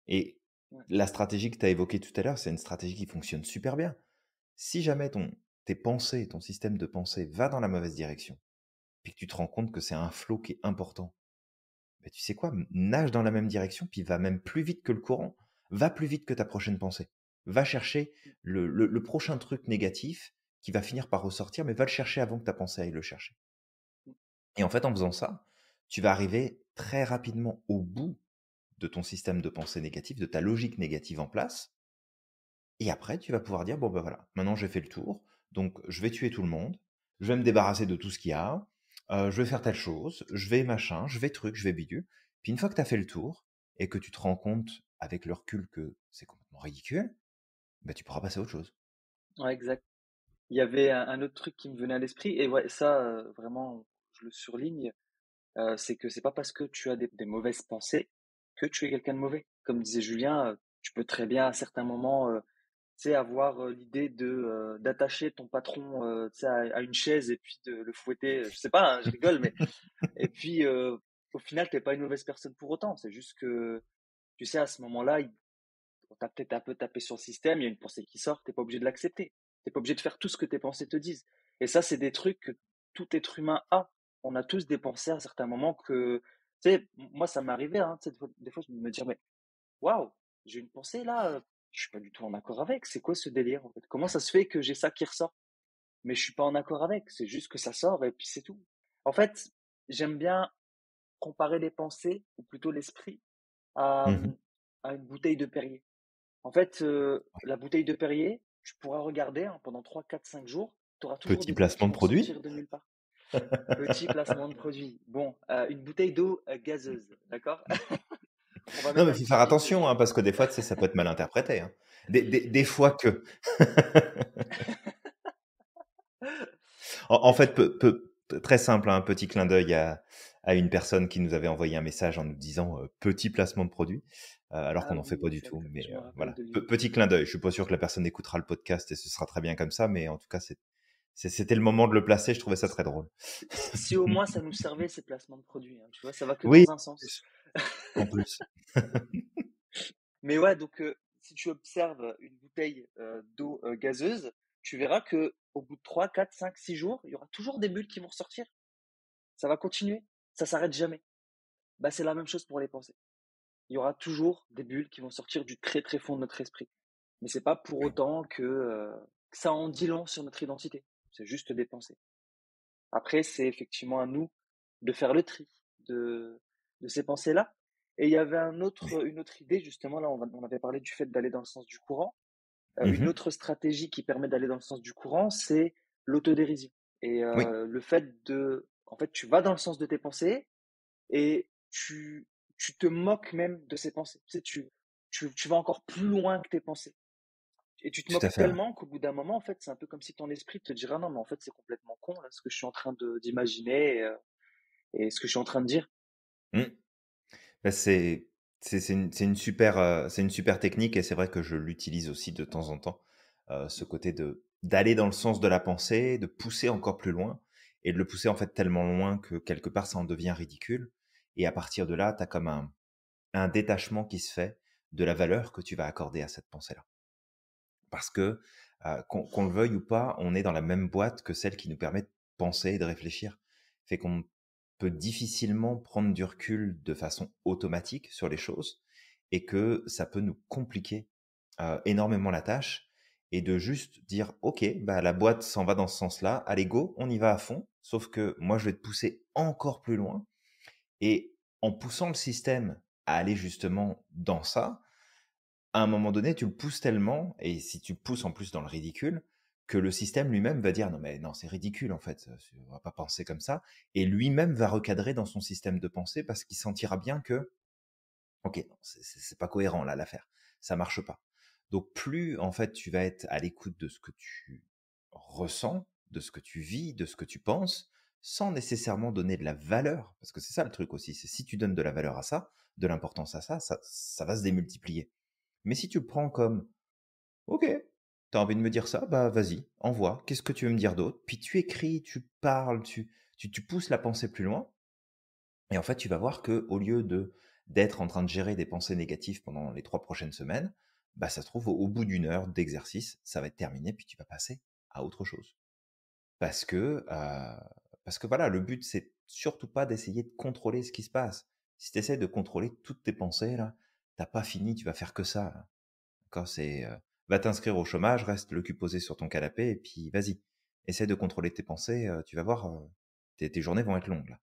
Et Ouais. la stratégie que tu as évoquée tout à l'heure, c'est une stratégie qui fonctionne super bien. Si jamais tes pensées, ton système de pensée va dans la mauvaise direction, puis que tu te rends compte que c'est un flot qui est important, ben, tu sais quoi? Nage dans la même direction, puis va même plus vite que le courant. Va plus vite que ta prochaine pensée. Va chercher le prochain truc négatif qui va finir par ressortir, mais va le chercher avant que ta pensée aille le chercher. Et en fait, en faisant ça, tu vas arriver très rapidement au bout de ton système de pensée négatif, de ta logique négative en place. Et après, tu vas pouvoir dire, bon ben voilà, maintenant j'ai fait le tour, donc je vais tuer tout le monde, je vais me débarrasser de tout ce qu'il y a, je vais faire telle chose, je vais machin, je vais truc, je vais bidule. Puis une fois que tu as fait le tour et que tu te rends compte avec le recul que c'est complètement ridicule, ben tu pourras passer à autre chose. Ouais, exact. Il y avait un autre truc qui me venait à l'esprit et ouais, ça, vraiment, je le surligne, c'est que c'est pas parce que tu as des mauvaises pensées que tu es quelqu'un de mauvais. Comme disait Julien, tu peux très bien à certains moments, tu sais, avoir, l'idée d'attacher ton patron, tu sais, à une chaise et puis de le fouetter, je sais pas, hein, je rigole, mais et puis, au final, tu pas une mauvaise personne pour autant. C'est juste que, tu sais, à ce moment-là, on t'a peut-être un peu tapé sur le système, il y a une pensée qui sort, t'es pas obligé de l'accepter. T'es pas obligé de faire tout ce que tes pensées te disent. Et ça, c'est des trucs que tout être humain a. On a tous des pensées à certains moments que, tu sais, moi, ça m'est arrivé, hein, tu sais, des fois, je me dis, mais waouh, j'ai une pensée là, je suis pas du tout en accord avec. C'est quoi ce délire, en fait? Comment ça se fait que j'ai ça qui ressort? Mais je suis pas en accord avec. C'est juste que ça sort et puis c'est tout. En fait, j'aime bien comparer les pensées, ou plutôt l'esprit, à, Mhm. à une bouteille de Perrier. En fait, la bouteille de Perrier, tu pourras regarder, hein, pendant 3, 4, 5 jours, tu auras toujours Petit des bulles qui placement de vont produit. sortir de nulle part. Petit placement de produit. Bon, une bouteille d'eau, gazeuse, d'accord? On va Non, mettre mais un il faut petit faire bip attention, dessus. hein, parce que des fois, tu sais, ça peut être mal interprété, hein. Des fois que. En fait, très simple, hein, un petit clin d'œil à une personne qui nous avait envoyé un message en nous disant petit placement de produit, alors Ah qu'on n'en fait pas oui, du c'est tout. vrai, je Mais me rappelle voilà, de lui. petit clin d'œil. Je suis pas sûr que la personne écoutera le podcast et ce sera très bien comme ça, mais en tout cas, c'était le moment de le placer. Je trouvais ça très drôle. Si au moins ça nous servait ces placements de produits, hein, tu vois, ça va que Oui, dans un sens. en plus. Mais ouais, donc si tu observes une bouteille d'eau gazeuse, tu verras que au bout de 3, 4, 5, 6 jours, il y aura toujours des bulles qui vont ressortir. Ça va continuer, ça s'arrête jamais. Bah, c'est la même chose pour les pensées. Il y aura toujours des bulles qui vont sortir du très très fond de notre esprit. Mais c'est pas pour Oui, autant que ça en dit long sur notre identité. C'est juste des pensées. Après, c'est effectivement à nous de faire le tri de, de ces pensées-là. Et il y avait oui. une autre idée, justement, là, on avait parlé du fait d'aller dans le sens du courant. Une Mhm. autre stratégie qui permet d'aller dans le sens du courant, c'est l'autodérision. Et Oui, le fait en fait, tu vas dans le sens de tes pensées et tu te moques même de ces pensées. Tu sais, tu vas encore plus loin que tes pensées. Et tu te tout à moques fait. Ouais. tellement qu'au bout d'un moment, en fait, c'est un peu comme si ton esprit te dirait, non, mais en fait, c'est complètement con, là, ce que je suis en train d'imaginer et ce que je suis en train de dire. Mm. Bah, c'est une super technique et c'est vrai que je l'utilise aussi de temps en temps. Ce côté d'aller dans le sens de la pensée, de pousser encore plus loin et de le pousser en fait tellement loin que quelque part ça en devient ridicule. Et à partir de là, tu as comme un détachement qui se fait de la valeur que tu vas accorder à cette pensée-là. Parce que, qu'on le veuille ou pas, on est dans la même boîte que celle qui nous permet de penser et de réfléchir. Fait qu'on peut difficilement prendre du recul de façon automatique sur les choses et que ça peut nous compliquer, énormément la tâche et de juste dire: «OK, bah, la boîte s'en va dans ce sens-là, allez go, on y va à fond». Sauf que moi, je vais te pousser encore plus loin et en poussant le système à aller justement dans ça, à un moment donné, tu le pousses tellement, et si tu le pousses en plus dans le ridicule, que le système lui-même va dire non mais non c'est ridicule en fait, on va pas penser comme ça, et lui-même va recadrer dans son système de pensée parce qu'il sentira bien que ok non, c'est pas cohérent là l'affaire, ça marche pas. Donc plus, en fait, tu vas être à l'écoute de ce que tu ressens, de ce que tu vis, de ce que tu penses, sans nécessairement donner de la valeur, parce que c'est ça le truc aussi, c'est si tu donnes de la valeur à ça, de l'importance à ça, ça va se démultiplier. Mais si tu le prends comme: «OK, t'as envie de me dire ça? Bah, vas-y, envoie. Qu'est-ce que tu veux me dire d'autre?» Puis tu écris, tu parles, tu pousses la pensée plus loin et en fait, tu vas voir que au lieu d'être en train de gérer des pensées négatives pendant les 3 prochaines semaines, bah, ça se trouve au bout d'une heure d'exercice, ça va être terminé, puis tu vas passer à autre chose. Parce que, parce que voilà, le but, c'est surtout pas d'essayer de contrôler ce qui se passe. Si tu essaies de contrôler toutes tes pensées là, tu pas fini, tu vas faire que ça, là. D'accord? Va t'inscrire au chômage, reste le cul posé sur ton canapé et puis vas-y. Essaie de contrôler tes pensées, tu vas voir, tes journées vont être longues là.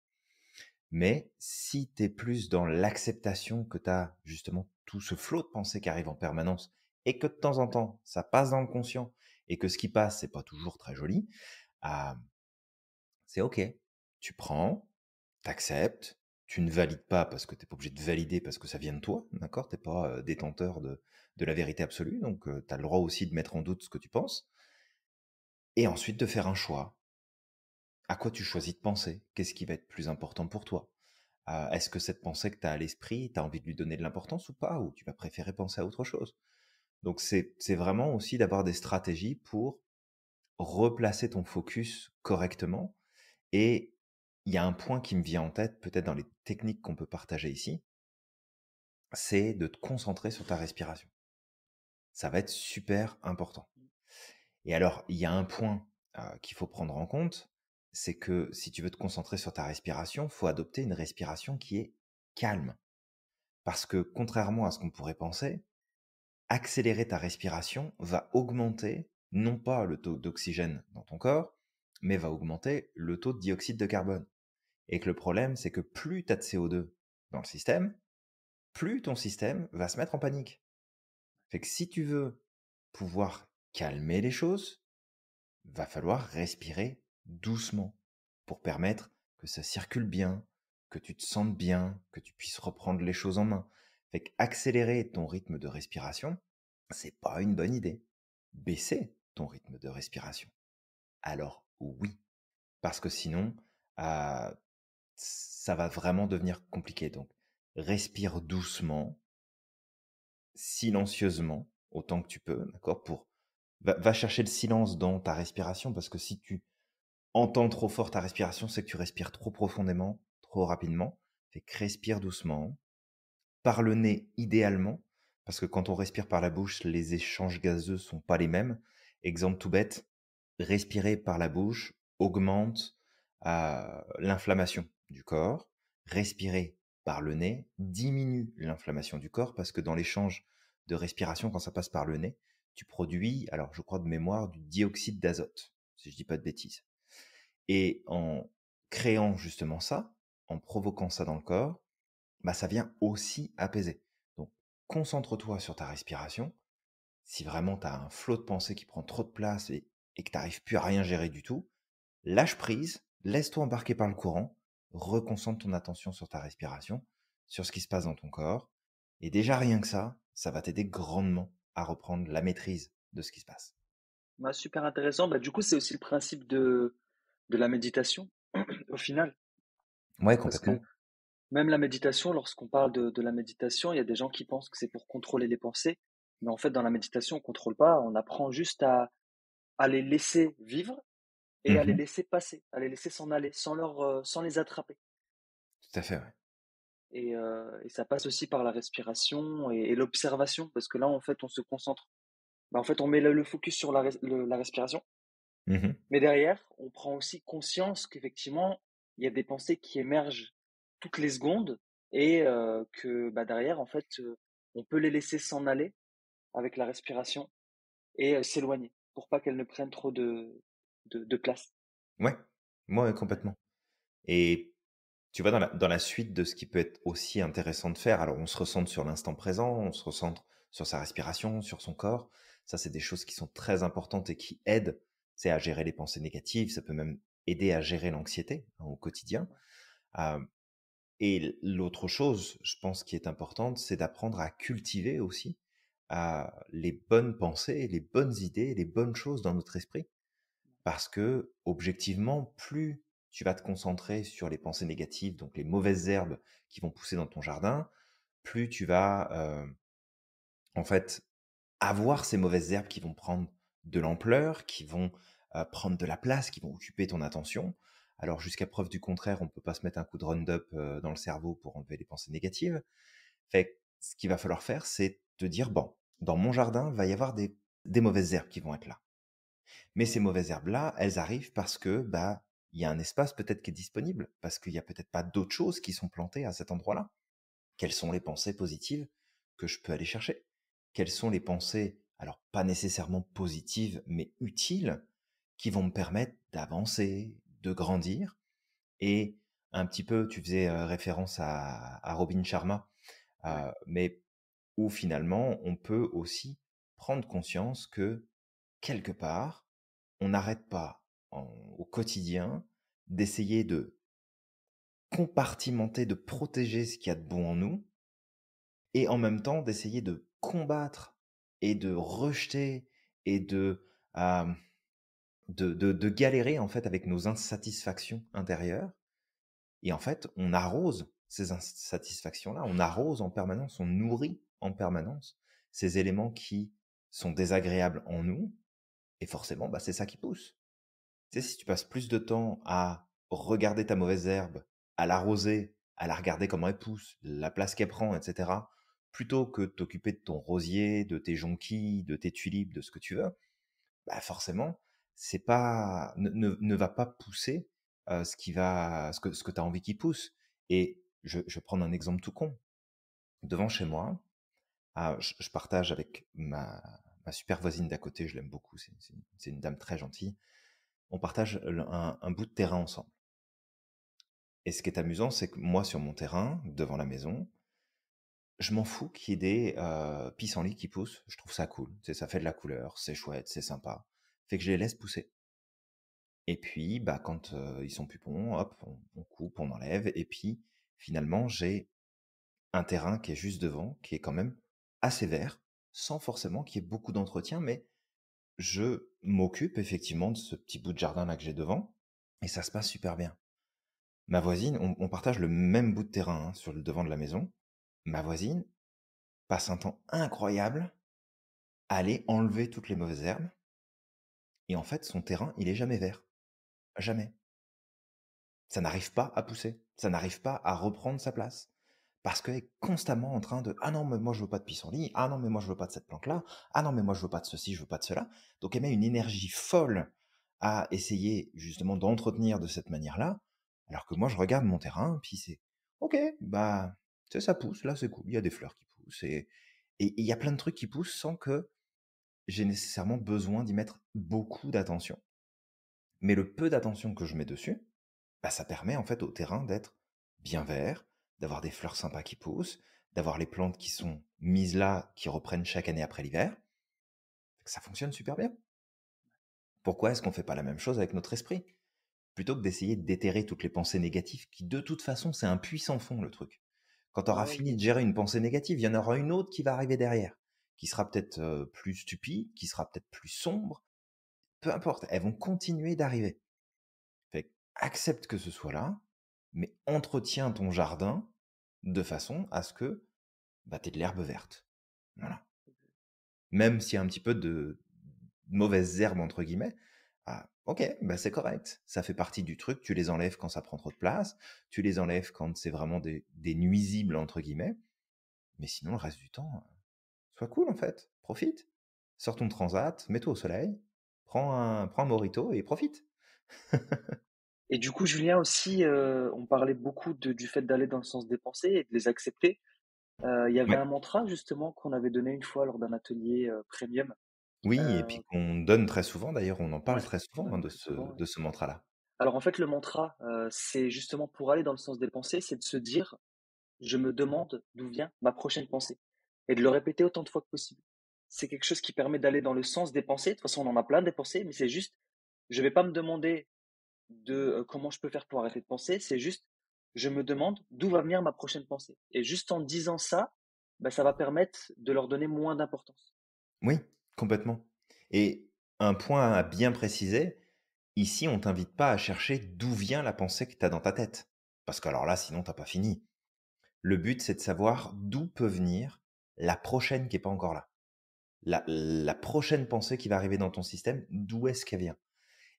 Mais si tu es plus dans l'acceptation que tu as justement tout ce flot de pensées qui arrive en permanence et que de temps en temps, ça passe dans le conscient et que ce qui passe, c'est pas toujours très joli, ah, c'est OK. Tu prends, t'acceptes, tu ne valides pas parce que tu pas obligé de valider parce que ça vient de toi, d'accord? Tu pas, détenteur de la vérité absolue, donc tu as le droit aussi de mettre en doute ce que tu penses et ensuite de faire un choix. À quoi tu choisis de penser? Qu'est-ce qui va être plus important pour toi? Est-ce que cette pensée que tu as à l'esprit, tu as envie de lui donner de l'importance ou pas? Ou tu vas préférer penser à autre chose? Donc c'est vraiment aussi d'avoir des stratégies pour replacer ton focus correctement et il y a un point qui me vient en tête, peut-être dans les techniques qu'on peut partager ici, c'est de te concentrer sur ta respiration. Ça va être super important. Et alors, il y a un point, qu'il faut prendre en compte, c'est que si tu veux te concentrer sur ta respiration, faut adopter une respiration qui est calme. Parce que contrairement à ce qu'on pourrait penser, accélérer ta respiration va augmenter non pas le taux d'oxygène dans ton corps, mais va augmenter le taux de dioxyde de carbone. Et que le problème, c'est que plus tu as de CO2 dans le système, plus ton système va se mettre en panique. Fait que si tu veux pouvoir calmer les choses, va falloir respirer doucement pour permettre que ça circule bien, que tu te sentes bien, que tu puisses reprendre les choses en main. Fait qu'accélérer ton rythme de respiration, c'est pas une bonne idée. Baisser ton rythme de respiration. Alors oui, parce que sinon, euh, ça va vraiment devenir compliqué. Donc, respire doucement, silencieusement, autant que tu peux, d'accord? Va chercher le silence dans ta respiration, parce que si tu entends trop fort ta respiration, c'est que tu respires trop profondément, trop rapidement. Fait que respire doucement, par le nez idéalement, parce que quand on respire par la bouche, les échanges gazeux sont pas les mêmes. Exemple tout bête, respirer par la bouche augmente l'inflammation du corps. Respirer par le nez diminue l'inflammation du corps parce que dans l'échange de respiration, quand ça passe par le nez, tu produis, alors je crois de mémoire, du dioxyde d'azote, si je dis pas de bêtises. Et en créant justement ça, en provoquant ça dans le corps, bah, ça vient aussi apaiser. Donc, concentre-toi sur ta respiration. Si vraiment tu as un flot de pensée qui prend trop de place et que tu n'arrives plus à rien gérer du tout, lâche prise, laisse-toi embarquer par le courant, reconcentre ton attention sur ta respiration, sur ce qui se passe dans ton corps. Et déjà rien que ça va t'aider grandement à reprendre la maîtrise de ce qui se passe. Bah, super intéressant. Bah, du coup, c'est aussi le principe de la méditation, au final. Ouais, Parce que complètement. même la méditation, lorsqu'on parle de la méditation, il y a des gens qui pensent que c'est pour contrôler les pensées. Mais en fait, dans la méditation, on contrôle pas. On apprend juste à les laisser vivre et à les Mhm. laisser passer, à les laisser s'en aller, sans les attraper. Tout à fait, ouais. Et ça passe aussi par la respiration et l'observation, parce que là, en fait, on se concentre. Bah, en fait, on met le focus sur la respiration, Mhm. mais derrière, on prend aussi conscience qu'effectivement, il y a des pensées qui émergent toutes les secondes et que bah, derrière, en fait, on peut les laisser s'en aller avec la respiration et s'éloigner pour pas qu'elles ne prennent trop de place. Ouais, ouais, complètement. Et tu vois, dans la suite de ce qui peut être aussi intéressant de faire, alors on se recentre sur l'instant présent, on se recentre sur sa respiration, sur son corps. Ça, c'est des choses qui sont très importantes et qui aident, c'est à gérer les pensées négatives. Ça peut même aider à gérer l'anxiété hein, au quotidien. Euh, et l'autre chose, je pense, qui est importante, c'est d'apprendre à cultiver aussi les bonnes pensées, les bonnes idées, les bonnes choses dans notre esprit. Parce que, objectivement, plus tu vas te concentrer sur les pensées négatives, donc les mauvaises herbes qui vont pousser dans ton jardin, plus tu vas, en fait, avoir ces mauvaises herbes qui vont prendre de l'ampleur, qui vont, prendre de la place, qui vont occuper ton attention. Alors jusqu'à preuve du contraire, on ne peut pas se mettre un coup de Roundup, dans le cerveau pour enlever les pensées négatives. Fait que ce qu'il va falloir faire, c'est te dire: «Bon, dans mon jardin, va y avoir des mauvaises herbes qui vont être là». Mais ces Ouais, mauvaises herbes-là, elles arrivent parce que, bah, il y a un espace peut-être qui est disponible, parce qu'il y a peut-être pas d'autres choses qui sont plantées à cet endroit-là. Quelles sont les pensées positives que je peux aller chercher? Quelles sont les pensées, alors pas nécessairement positives, mais utiles, qui vont me permettre d'avancer, de grandir? Et un petit peu, tu faisais référence à Robin Sharma, ouais, mais où finalement on peut aussi prendre conscience que quelque part, on n'arrête pas au quotidien d'essayer de compartimenter, de protéger ce qu'il y a de bon en nous, et en même temps d'essayer de combattre et de rejeter et euh, de galérer en fait avec nos insatisfactions intérieures. Et en fait, on arrose ces insatisfactions-là, on arrose en permanence, on nourrit en permanence ces éléments qui sont désagréables en nous, et forcément, bah, c'est ça qui pousse. Tu sais, ouais, si tu passes plus de temps à regarder ta mauvaise herbe, à l'arroser, à la regarder comment elle pousse, la place qu'elle prend, etc., plutôt que de t'occuper de ton rosier, de tes jonquilles, de tes tulipes, de ce que tu veux, bah forcément, c'est pas, ne va pas pousser ce que tu as envie qu'il pousse. Et je vais prendre un exemple tout con. Devant chez moi, je partage avec ma super voisine d'à côté, je l'aime beaucoup, c'est une dame très gentille. On partage un bout de terrain ensemble. Et ce qui est amusant, c'est que moi, sur mon terrain, devant la maison, je m'en fous qu'il y ait des pissenlits qui poussent. Je trouve ça cool. Tu sais, ça fait de la couleur, c'est chouette, c'est sympa. Fait que je les laisse pousser. Et puis, bah, quand ils sont plus bons, hop, on coupe, on enlève. Et puis, finalement, j'ai un terrain qui est juste devant, qui est quand même assez vert, sans forcément qu'il y ait beaucoup d'entretien, mais je m'occupe effectivement de ce petit bout de jardin là que j'ai devant, et ça se passe super bien. Ma voisine, on partage le même bout de terrain, hein, sur le devant de la maison. Ma voisine passe un temps incroyable à aller enlever toutes les mauvaises herbes, et en fait, son terrain, il est jamais vert. Jamais. Ça n'arrive pas à pousser. Ça n'arrive pas à reprendre sa place. Parce qu'elle est constamment en train de: «Ah non, mais moi je veux pas de pissenlit. Ah non, mais moi je veux pas de cette plante-là. Ah non, mais moi je veux pas de ceci, je veux pas de cela». Donc elle met une énergie folle à essayer justement d'entretenir de cette manière-là, alors que moi je regarde mon terrain, puis c'est: «OK, bah, tu sais, ça pousse, là c'est cool, il y a des fleurs qui poussent», et il y a plein de trucs qui poussent sans que j'ai nécessairement besoin d'y mettre beaucoup d'attention. Mais le peu d'attention que je mets dessus, bah, ça permet en fait au terrain d'être bien vert, d'avoir des fleurs sympas qui poussent, d'avoir les plantes qui sont mises là, qui reprennent chaque année après l'hiver. Ça fonctionne super bien. Pourquoi est-ce qu'on ne fait pas la même chose avec notre esprit? Plutôt que d'essayer de déterrer toutes les pensées négatives, qui de toute façon, c'est un puits sans fond le truc. Quand tu auras ouais, fini de gérer une pensée négative, il y en aura une autre qui va arriver derrière, qui sera peut-être plus stupide, qui sera peut-être plus sombre, peu importe, elles vont continuer d'arriver. Fait que accepte que ce soit là, mais entretiens ton jardin de façon à ce que bah, tu aies de l'herbe verte. Voilà. Même s'il y a un petit peu de mauvaises herbes, entre guillemets, ah, ok, bah c'est correct. Ça fait partie du truc. Tu les enlèves quand ça prend trop de place. Tu les enlèves quand c'est vraiment des nuisibles, entre guillemets. Mais sinon, le reste du temps, sois cool en fait. Profite. Sors ton transat, mets-toi au soleil, prends un mojito et profite. et du coup, Julien aussi, on parlait beaucoup du fait d'aller dans le sens des pensées et de les accepter. Il y avait Ouais. un mantra justement qu'on avait donné une fois lors d'un atelier, premium. Oui, et puis Heu, qu'on donne très souvent d'ailleurs, on en parle ouais, très on souvent, hein, donne de très ce souvent, ouais. de ce mantra-là. Alors en fait, le mantra, c'est justement pour aller dans le sens des pensées, c'est de se dire: «Je me demande d'où vient ma prochaine pensée» et de le répéter autant de fois que possible. C'est quelque chose qui permet d'aller dans le sens des pensées. De toute façon, on en a plein des pensées, mais c'est juste, je vais pas me demander comment je peux faire pour arrêter de penser, c'est juste, je me demande d'où va venir ma prochaine pensée et juste en disant ça, bah, ça va permettre de leur donner moins d'importance. Oui, complètement. Et un point à bien préciser, ici, on t'invite pas à chercher d'où vient la pensée que tu as dans ta tête. Parce que alors là, sinon, t'as pas fini. Le but, c'est de savoir d'où peut venir la prochaine qui est pas encore là. La prochaine pensée qui va arriver dans ton système, d'où est-ce qu'elle vient?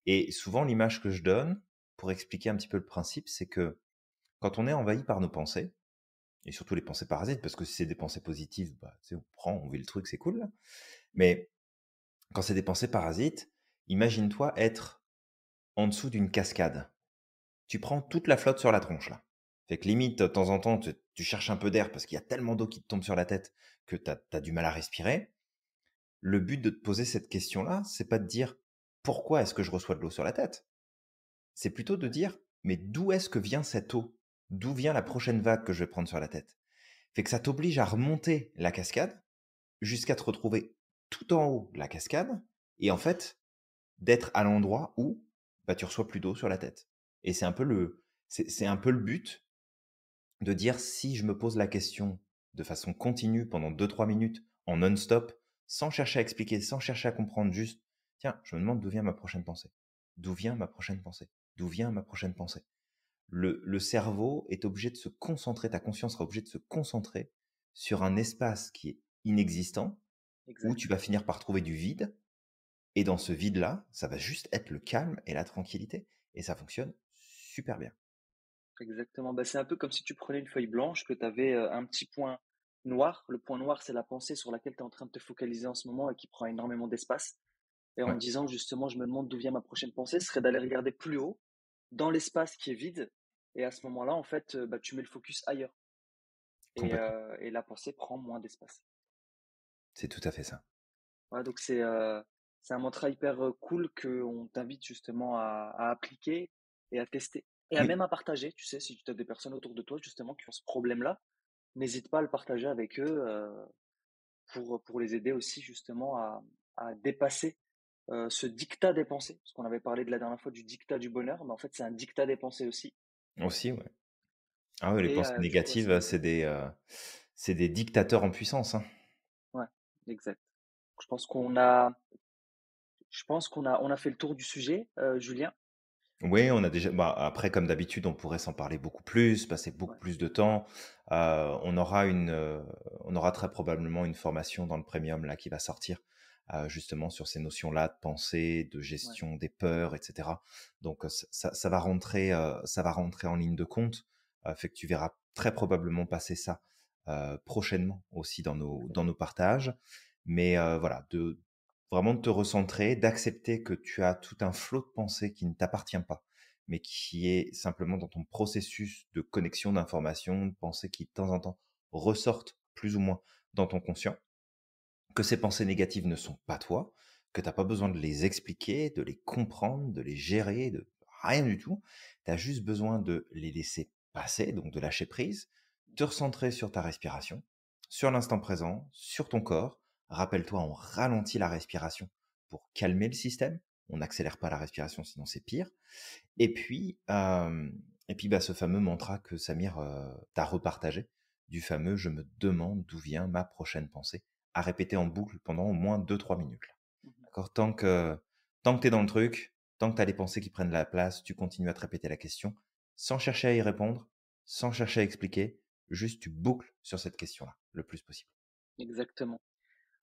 Et souvent, l'image que je donne, pour expliquer un petit peu le principe, c'est que quand on est envahi par nos pensées, et surtout les pensées parasites, parce que si c'est des pensées positives, bah, tu sais, on prend, on vit le truc, c'est cool. Là. Mais quand c'est des pensées parasites, imagine-toi être en dessous d'une cascade. Tu prends toute la flotte sur la tronche, là. Fait que limite, de temps en temps, tu cherches un peu d'air parce qu'il y a tellement d'eau qui te tombe sur la tête que tu as du mal à respirer. Le but de te poser cette question-là, c'est pas de dire pourquoi est-ce que je reçois de l'eau sur la tête. C'est plutôt de Ouais. dire mais d'où est-ce que vient cette eau? D'où vient la Mmh. prochaine vague que je vais prendre sur la tête? Fait que ça t'oblige à remonter la cascade jusqu'à te retrouver tout en haut de la cascade et en fait d'être à l'endroit où bah, tu reçois plus d'eau sur la tête. Et c'est un peu le but de dire si je me pose la question de façon continue pendant 2-3 minutes en non-stop, sans chercher à expliquer, sans chercher à comprendre, juste tiens, je me demande d'où vient ma prochaine pensée. D'où vient ma prochaine pensée? D'où vient ma prochaine pensée? Le cerveau est obligé de se concentrer, ta conscience sera obligée de se concentrer sur un espace qui est inexistant, où Exact. tu vas finir par trouver du vide, et dans ce vide-là, ça va juste être le calme et la tranquillité, et ça fonctionne super bien. Exactement. Bah, c'est un peu comme si tu prenais une feuille blanche, que tu avais un petit point noir. Le point noir, c'est la pensée sur laquelle tu es en train de te focaliser en ce moment et qui prend énormément d'espace. Et en Ouais, disant justement, je me demande d'où vient ma prochaine pensée, ce serait d'aller regarder plus haut, dans l'espace qui est vide. Et à ce moment-là, en fait, bah, tu mets le focus ailleurs. complètement. Et la pensée prend moins d'espace. C'est tout à fait ça. Ouais, donc c'est un mantra hyper cool qu'on t'invite justement à appliquer et à tester. Et à Oui, même à partager, tu sais, si tu as des personnes autour de toi justement qui ont ce problème-là, n'hésite pas à le partager avec eux pour les aider aussi justement à dépasser ce dictat des pensées. Parce qu'on avait parlé de la dernière fois du dictat du bonheur, mais en fait c'est un dictat des pensées aussi. aussi, ouais. Ah ouais, les Et pensées du coup, négatives, c'est c'est des dictateurs en puissance, hein. ouais, exact. Je pense on a fait le tour du sujet, Julien. Oui, on a déjà bah, après comme d'habitude, on pourrait s'en parler beaucoup plus, passer beaucoup Ouais, plus de temps. On aura très probablement une formation dans le premium là qui va sortir, justement sur ces notions-là de pensée, de ouais, gestion des peurs et cetera. Donc, ça va rentrer en ligne de compte, fait que tu verras très probablement passer ça, prochainement aussi dans nos partages. Mais, voilà, de vraiment de te recentrer, d'accepter que tu as tout un flot de pensées qui ne t'appartient pas, mais qui est simplement dans ton processus de connexion d'informations, de pensées qui de temps en temps ressortent plus ou moins dans ton conscient, que ces pensées négatives ne sont pas toi, que tu n'as pas besoin de les expliquer, de les comprendre, de les gérer, de rien du tout. Tu as juste besoin de les laisser passer, donc de lâcher prise, te recentrer sur ta respiration, sur l'instant présent, sur ton corps. Rappelle-toi, on ralentit la respiration pour calmer le système. On n'accélère pas la respiration, sinon c'est pire. Et puis, bah, ce fameux mantra que Samir t'a repartagé, du fameux je me demande d'où vient ma prochaine pensée, à répéter en boucle pendant au moins 2-3 minutes. Là. mmh, D'accord. Tant que tu es dans le truc, tant que tu as les pensées qui prennent la place, tu continues à te répéter la question, sans chercher à y répondre, sans chercher à expliquer, juste tu boucles sur cette question-là, le plus possible. exactement.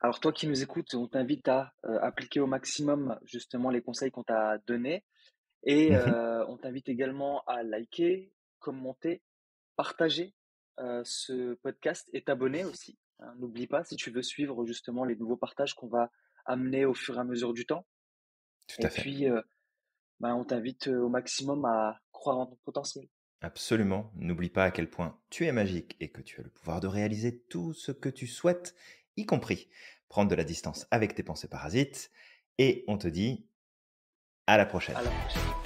Alors toi qui nous écoutes, on t'invite à appliquer au maximum justement les conseils qu'on t'a donnés et Mhm. on t'invite également à liker, commenter, partager ce podcast et t'abonner aussi. Hein. N'oublie pas si tu veux suivre justement les nouveaux partages qu'on va amener au fur et à mesure du temps. Tout Et à fait. puis, ben, on t'invite au maximum à croire en ton potentiel. Absolument. N'oublie pas à quel point tu es magique et que tu as le pouvoir de réaliser tout ce que tu souhaites, y compris prendre de la distance avec tes pensées parasites. Et on te dit à la prochaine. À la prochaine.